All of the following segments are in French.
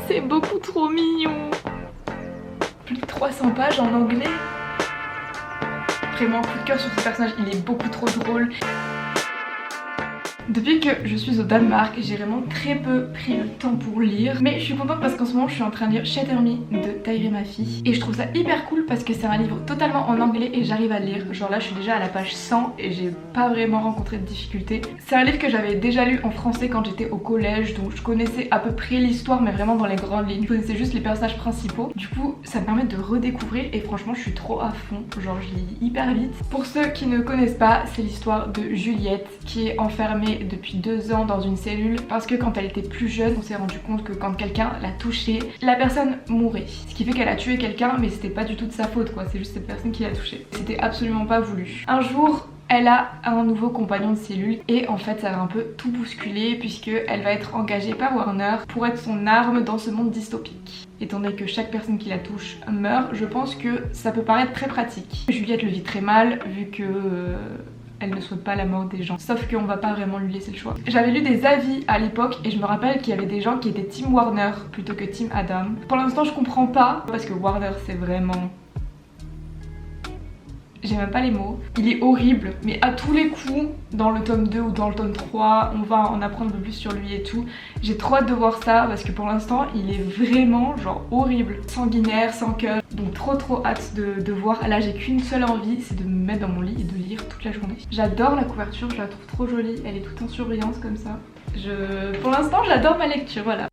C'est beaucoup trop mignon. Plus de 300 pages en anglais. Vraiment coup de cœur sur ce personnage, il est beaucoup trop drôle. Depuis que je suis au Danemark, j'ai vraiment très peu pris le temps pour lire. Mais je suis contente parce qu'en ce moment je suis en train de lire Shatter Me de Taïri Mafi. Et je trouve ça hyper cool parce que c'est un livre totalement en anglais et j'arrive à le lire. Genre là je suis déjà à la page 100 et j'ai pas vraiment rencontré de difficultés. C'est un livre que j'avais déjà lu en français quand j'étais au collège, donc je connaissais à peu près l'histoire mais vraiment dans les grandes lignes. Je connaissais juste les personnages principaux. Du coup ça me permet de redécouvrir et franchement je suis trop à fond. Genre je lis hyper vite. Pour ceux qui ne connaissent pas, c'est l'histoire de Juliette qui est enfermée depuis 2 ans dans une cellule parce que quand elle était plus jeune on s'est rendu compte que quand quelqu'un l'a touchée, la personne mourait. Ce qui fait qu'elle a tué quelqu'un mais c'était pas du tout de sa faute quoi, c'est juste cette personne qui l'a touchée. C'était absolument pas voulu. Un jour elle a un nouveau compagnon de cellule et en fait ça va un peu tout bousculer puisque elle va être engagée par Warner pour être son arme dans ce monde dystopique. Étant donné que chaque personne qui la touche meurt, je pense que ça peut paraître très pratique. Juliette le vit très mal vu que elle ne souhaite pas la mort des gens. Sauf qu'on va pas vraiment lui laisser le choix. J'avais lu des avis à l'époque et je me rappelle qu'il y avait des gens qui étaient Team Warner plutôt que Team Adam. Pour l'instant je comprends pas parce que Warner c'est vraiment... J'ai même pas les mots. Il est horrible, mais à tous les coups, dans le tome 2 ou dans le tome 3, on va en apprendre un peu plus sur lui et tout. J'ai trop hâte de voir ça parce que pour l'instant, il est vraiment genre horrible. Sanguinaire, sans cœur. Donc trop hâte de voir. Là, j'ai qu'une seule envie, c'est de me mettre dans mon lit et de lire toute la journée. J'adore la couverture, je la trouve trop jolie. Elle est toute en surbrillance comme ça. Pour l'instant, j'adore ma lecture, voilà.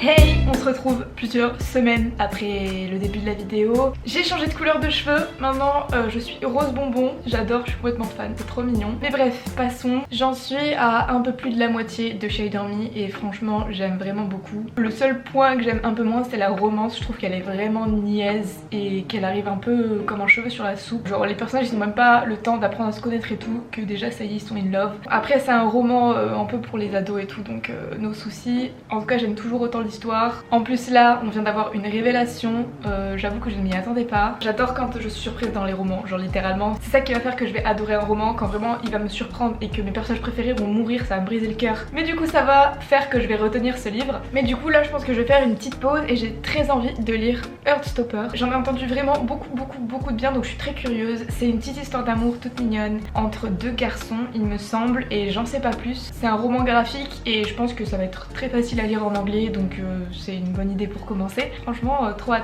Hey, on se retrouve plusieurs semaines après le début de la vidéo. J'ai changé de couleur de cheveux, maintenant je suis rose bonbon, j'adore, je suis complètement fan, c'est trop mignon. Mais bref, passons, j'en suis à un peu plus de la moitié de Shatter Me et franchement j'aime vraiment beaucoup. Le seul point que j'aime un peu moins c'est la romance, je trouve qu'elle est vraiment niaise et qu'elle arrive un peu comme un cheveu sur la soupe. Genre les personnages ils n'ont même pas le temps d'apprendre à se connaître et tout, que déjà ça y est ils sont in love. Après c'est un roman un peu pour les ados et tout donc nos soucis. En tout cas j'aime toujours autant l'histoire. En plus là on vient d'avoir une révélation, j'avoue que je ne m'y attendais pas. J'adore quand je suis surprise dans les romans, genre littéralement. C'est ça qui va faire que je vais adorer un roman, quand vraiment il va me surprendre et que mes personnages préférés vont mourir, ça va me briser le cœur. Mais du coup ça va faire que je vais retenir ce livre. Mais du coup là je pense que je vais faire une petite pause et j'ai très envie de lire Heartstopper. J'en ai entendu vraiment beaucoup de bien donc je suis très curieuse. C'est une petite histoire d'amour toute mignonne entre deux garçons il me semble et j'en sais pas plus. C'est un roman graphique et je pense que ça va être très facile à lire en anglais donc c'est une bonne idée pour commencer. Franchement trop hâte.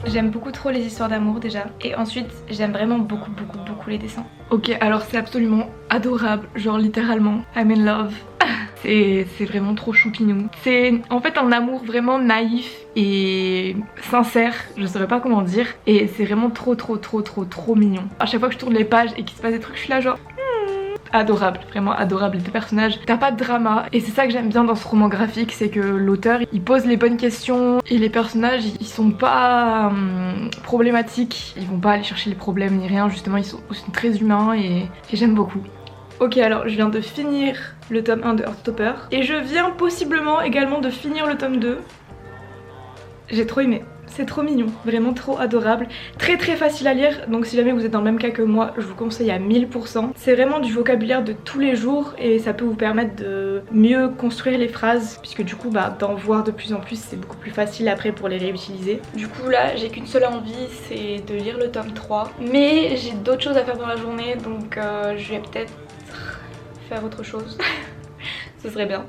J'aime beaucoup trop les histoires d'amour déjà et ensuite j'aime vraiment beaucoup les dessins. Ok alors c'est absolument adorable, genre littéralement I'm in love. C'est vraiment trop choupignon. C'est en fait un amour vraiment naïf et sincère, je saurais pas comment dire. Et c'est vraiment trop mignon. À chaque fois que je tourne les pages et qu'il se passe des trucs je suis là genre... adorable, vraiment adorable les deux personnages. T'as pas de drama et c'est ça que j'aime bien dans ce roman graphique, c'est que l'auteur il pose les bonnes questions et les personnages ils sont pas problématiques, ils vont pas aller chercher les problèmes ni rien, justement ils sont très humains et j'aime beaucoup. Ok alors je viens de finir le tome 1 de Heartstopper et je viens possiblement également de finir le tome 2. J'ai trop aimé. C'est trop mignon, vraiment trop adorable, très facile à lire, donc si jamais vous êtes dans le même cas que moi, je vous conseille à 1000%. C'est vraiment du vocabulaire de tous les jours et ça peut vous permettre de mieux construire les phrases, puisque du coup d'en voir de plus en plus, c'est beaucoup plus facile après pour les réutiliser. Du coup là, j'ai qu'une seule envie, c'est de lire le tome 3, mais j'ai d'autres choses à faire dans la journée, donc je vais peut-être faire autre chose. Ce serait bien.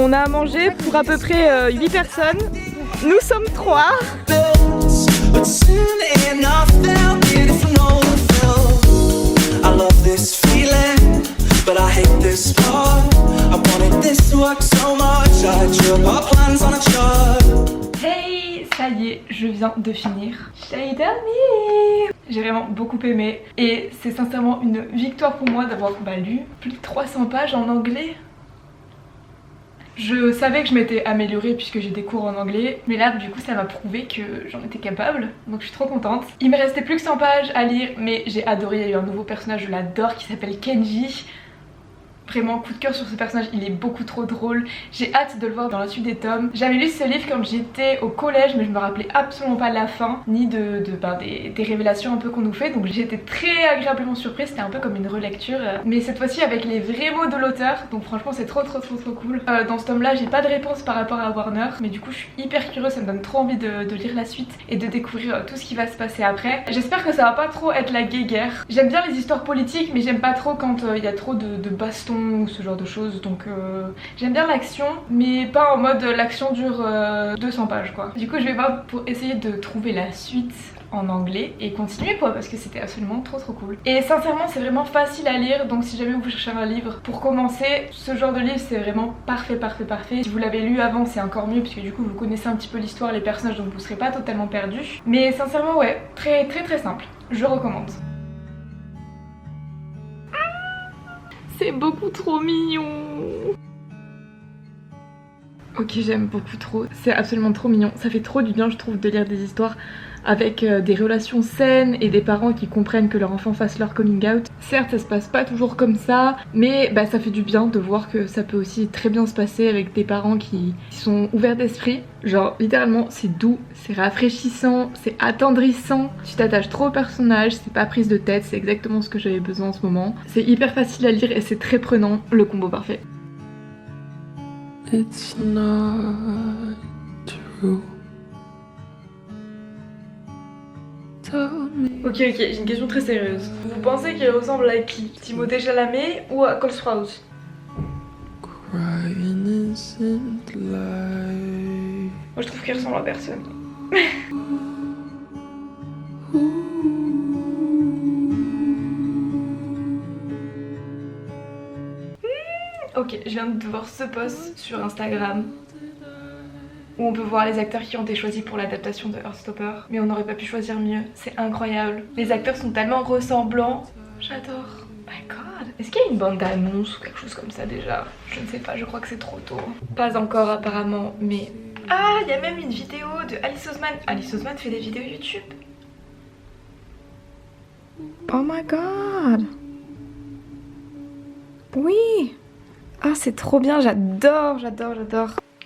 On a à manger pour à peu près 8 personnes. Nous sommes 3. I hate this part. I wanted this to work so much. I drew up our plans on a chart. Hey, ça y est, je viens de finir Shade Me. J'ai vraiment beaucoup aimé et c'est sincèrement une victoire pour moi d'avoir lu plus de 300 pages en anglais. Je savais que je m'étais améliorée puisque j'ai des cours en anglais, mais là du coup ça m'a prouvé que j'en étais capable, donc je suis trop contente. Il me restait plus que 100 pages à lire, mais j'ai adoré, il y a eu un nouveau personnage, je l'adore, qui s'appelle Kenji. Vraiment coup de cœur sur ce personnage, il est beaucoup trop drôle. J'ai hâte de le voir dans la suite des tomes. J'avais lu ce livre quand j'étais au collège, mais je me rappelais absolument pas de la fin, ni des révélations un peu qu'on nous fait. Donc j'ai été très agréablement surprise, c'était un peu comme une relecture. Mais cette fois-ci avec les vrais mots de l'auteur, donc franchement c'est trop cool. Dans ce tome là j'ai pas de réponse par rapport à Warner, mais du coup je suis hyper curieuse, ça me donne trop envie de lire la suite et de découvrir tout ce qui va se passer après. J'espère que ça va pas trop être la guéguerre. J'aime bien les histoires politiques, mais j'aime pas trop quand il y a trop de bastons ou ce genre de choses, donc j'aime bien l'action, mais pas en mode l'action dure 200 pages quoi. Du coup je vais voir pour essayer de trouver la suite en anglais et continuer quoi, parce que c'était absolument trop cool. Et sincèrement c'est vraiment facile à lire, donc si jamais vous cherchez un livre pour commencer, ce genre de livre c'est vraiment parfait. Si vous l'avez lu avant c'est encore mieux, puisque du coup vous connaissez un petit peu l'histoire, les personnages, donc vous serez pas totalement perdu. Mais sincèrement ouais, très simple, je recommande. C'est beaucoup trop mignon. Ok, j'aime beaucoup trop, c'est absolument trop mignon. Ça fait trop du bien je trouve de lire des histoires avec des relations saines et des parents qui comprennent que leur enfant fasse leur coming out. Certes ça se passe pas toujours comme ça, mais bah, ça fait du bien de voir que ça peut aussi très bien se passer avec des parents qui sont ouverts d'esprit. Genre littéralement c'est doux, c'est rafraîchissant, c'est attendrissant, tu t'attaches trop au personnage, c'est pas prise de tête, c'est exactement ce que j'avais besoin en ce moment. C'est hyper facile à lire et c'est très prenant, le combo parfait. It's not true. Ok, j'ai une question très sérieuse. Vous pensez qu'il ressemble à qui? Timothée Chalamet ou à Cole Sprouse? Moi je trouve qu'il ressemble à personne. Ok, je viens de voir ce post sur Instagram où on peut voir les acteurs qui ont été choisis pour l'adaptation de Heartstopper, mais on n'aurait pas pu choisir mieux, c'est incroyable. Les acteurs sont tellement ressemblants, j'adore. My god, est-ce qu'il y a une bande d'annonce ou quelque chose comme ça déjà? Je ne sais pas, je crois que c'est trop tôt. Pas encore apparemment, mais... Ah, il y a même une vidéo de Alice Oseman. Alice Oseman fait des vidéos YouTube. Oh my god. Oui. Ah, c'est trop bien, j'adore.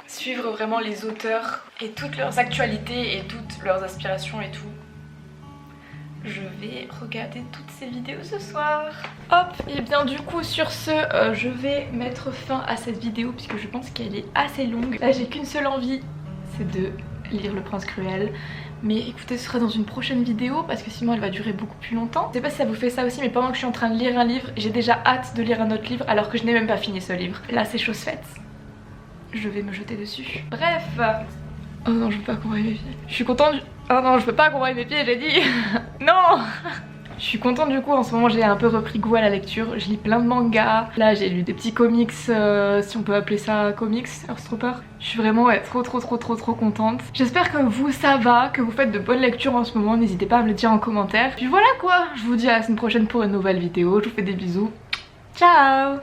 Suivre vraiment les auteurs et toutes leurs actualités et toutes leurs aspirations et tout. Je vais regarder toutes ces vidéos ce soir. Hop, et bien du coup sur ce, je vais mettre fin à cette vidéo puisque je pense qu'elle est assez longue. Là j'ai qu'une seule envie, c'est de lire Le Prince Cruel. Mais écoutez, ce sera dans une prochaine vidéo parce que sinon elle va durer beaucoup plus longtemps. Je sais pas si ça vous fait ça aussi, mais pendant que je suis en train de lire un livre, j'ai déjà hâte de lire un autre livre alors que je n'ai même pas fini ce livre. Là c'est chose faite. Je vais me jeter dessus. Bref. Oh non, je veux pas qu'on voie mes pieds. Je suis contente. Oh non, je veux pas qu'on voie mes pieds, j'ai dit. Non. Je suis contente du coup, en ce moment j'ai un peu repris goût à la lecture. Je lis plein de mangas. Là j'ai lu des petits comics, si on peut appeler ça comics, Heartstopper. Je suis vraiment trop contente. J'espère que vous ça va, que vous faites de bonnes lectures en ce moment. N'hésitez pas à me le dire en commentaire. Puis voilà quoi, je vous dis à la semaine prochaine pour une nouvelle vidéo. Je vous fais des bisous. Ciao.